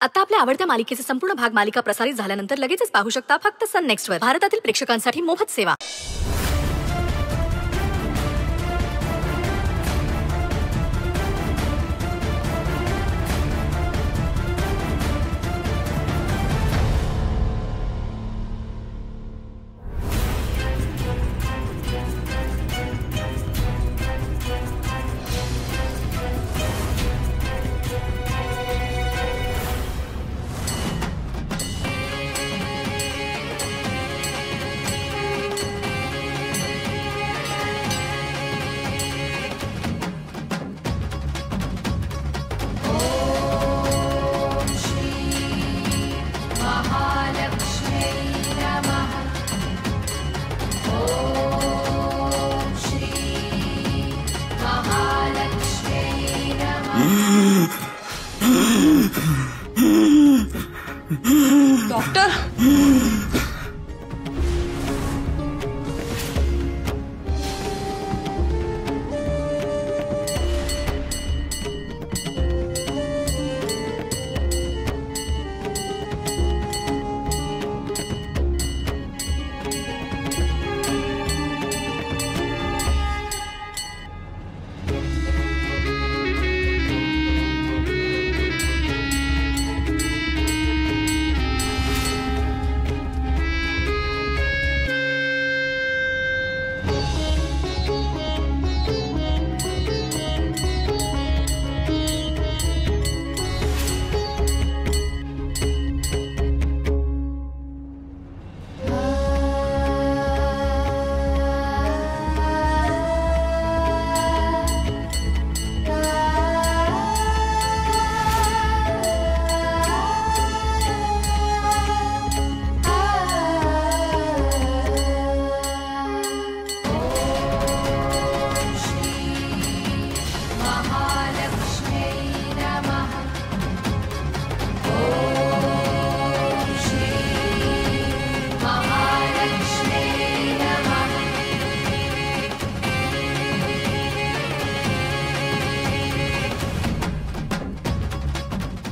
आता आपल्या आवडत्या मालिकेचे संपूर्ण भाग मालिका प्रसारित झाल्यानंतर लगेचच पाहू शकता फक्त सन नेक्स्ट वर. भारतातील प्रेक्षकांसाठी मोफत सेवा. डॉक्टर,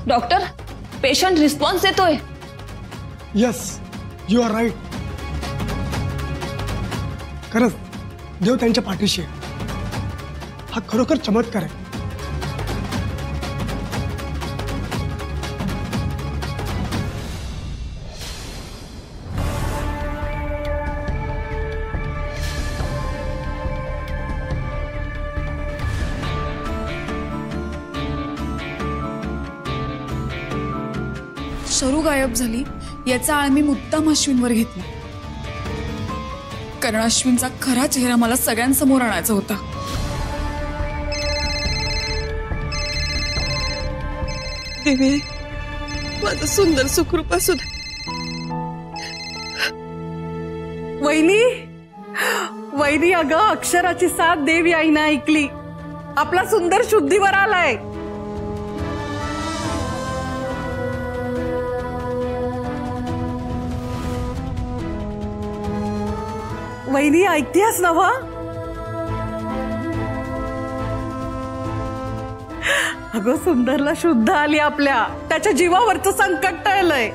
डॉक्टर, पेशंट रिस्पॉन्स देतोय. Yes, you are right. खरंच देव त्यांच्या पाठीशी आहे. हा खरोखर चमत्कार आहे. शरू गायब झाली याचा आळ मी मुद्दाम अश्विनवर घेतला, कारण अश्विनचा खरा चेहरा मला सगळ्यांसमोर आणायचा होता. देवी, माझं सुंदर सुखरूप असू दे. वहिनी, वहिनी, अगं अक्षराची साथ देवी आईनं ऐकली. आपला सुंदर शुद्धीवर आलाय. वहिनी, ऐकतेस ना? अगं सुंदरला शुद्ध आली आपल्या. त्याच्या जीवावरचं संकट टळलंय.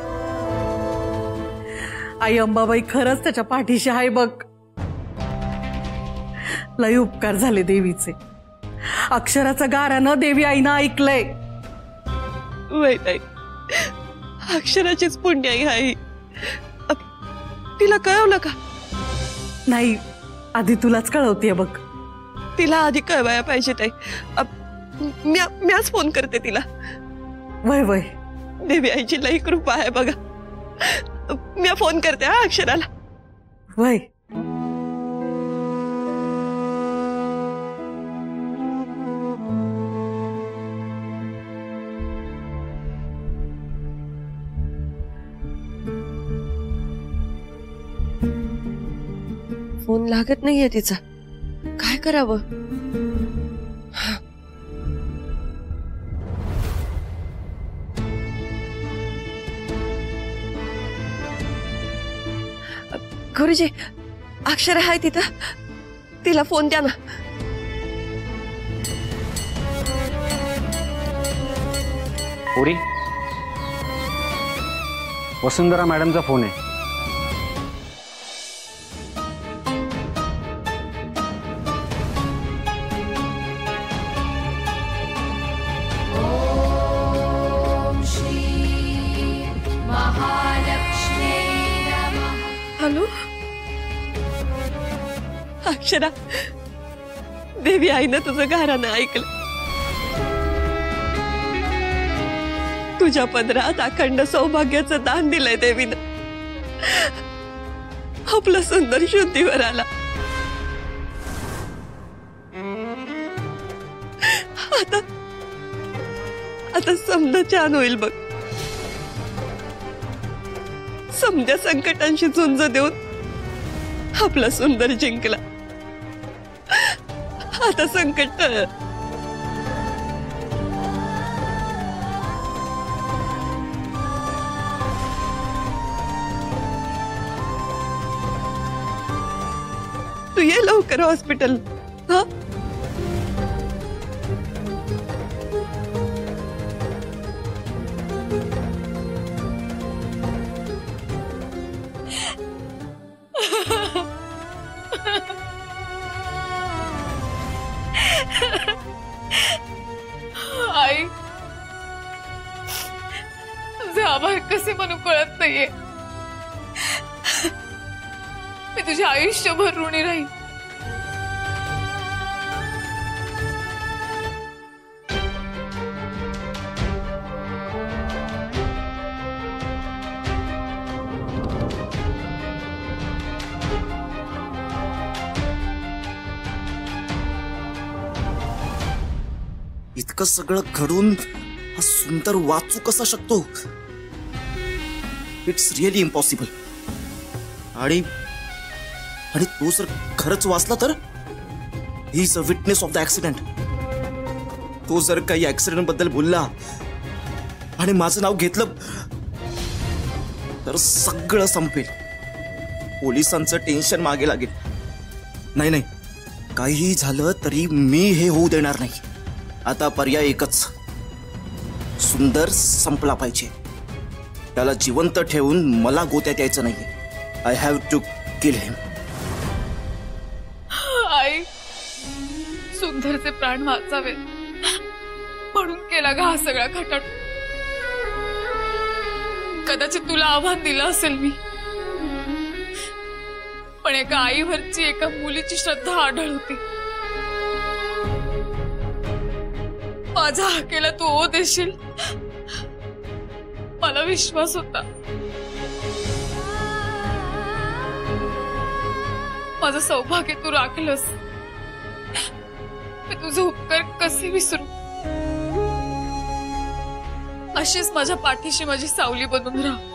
आई अंबाबाई खरंच त्याच्या पाठीशी आहे बघ. लय उपकार झाले देवीचे. अक्षराचं गारानं देवी आईनं ऐकलंय. वैताई, अक्षराचीच पुण्याई आहे. तिला कळवलं का? नाही, आधी तुलाच कळवतेय बघ. तिला आधी कळवायला पाहिजे ताई. म्याच फोन करते तिला. वय वय, देवी आईची लई कृपा आहे बघा. म्या फोन करते हा अक्षराला. वय. फोन लागत नाहीये तिचा. काय करावं? गुरुजी, अक्षर आहे तिथं. तिला फोन द्या ना. पुरी वसुंधरा मॅडमचा फोन आहे. हॅलो अक्षरा, देवी आईनं तुझं घरानं ऐकलं. तुझ्या पदरात अखंड सौभाग्याचं दान दिलंय देवीनं. आपलं सुंदर शुद्धीवर आला. आता आता समजा छान होईल बघ. समजा संकटांशी झुंज देऊन आपला सुंदर जिंकला. आता संकट तू ये लवकर हॉस्पिटल. हा आई, तुझे आभार कसे म्हणू कळत नाहीये. मी तुझ्या आयुष्यभर ऋणी राहीन. इतकं सगळं घडून हा सुंदर वाचू कसा शकतो? It's really impossible. आणि तो जर खरंच वाचला तर he is a witness of the accident. तो जर काही ऍक्सिडेंट बद्दल बोलला आणि माझं नाव घेतलं तर सगळं संपेल. पोलिसांचं टेन्शन मागे लागेल. नाही, काहीही झालं तरी मी हे होऊ देणार नाही. आता पर्याय एकच, सुंदर संपला पाहिजे. त्याला जिवंत ठेवून मला गोत्यात यायचं नाहीये. I have to kill him. आई, सुंदरचे प्राण वाचावेत म्हणून केला गा हा सगळा खटाट. कदाचित तुला आव्हान दिलं असेल मी, पण एका आईवरची एका मुलीची श्रद्धा आढळ होती. माझा हाकेला तू ओ देशील मला विश्वास होता. माझं सौभाग्य तू राखलंस. मी तुझे उपकार कसे विसरू. अशीच माझ्या पाठीशी माझी सावली बनून राहा.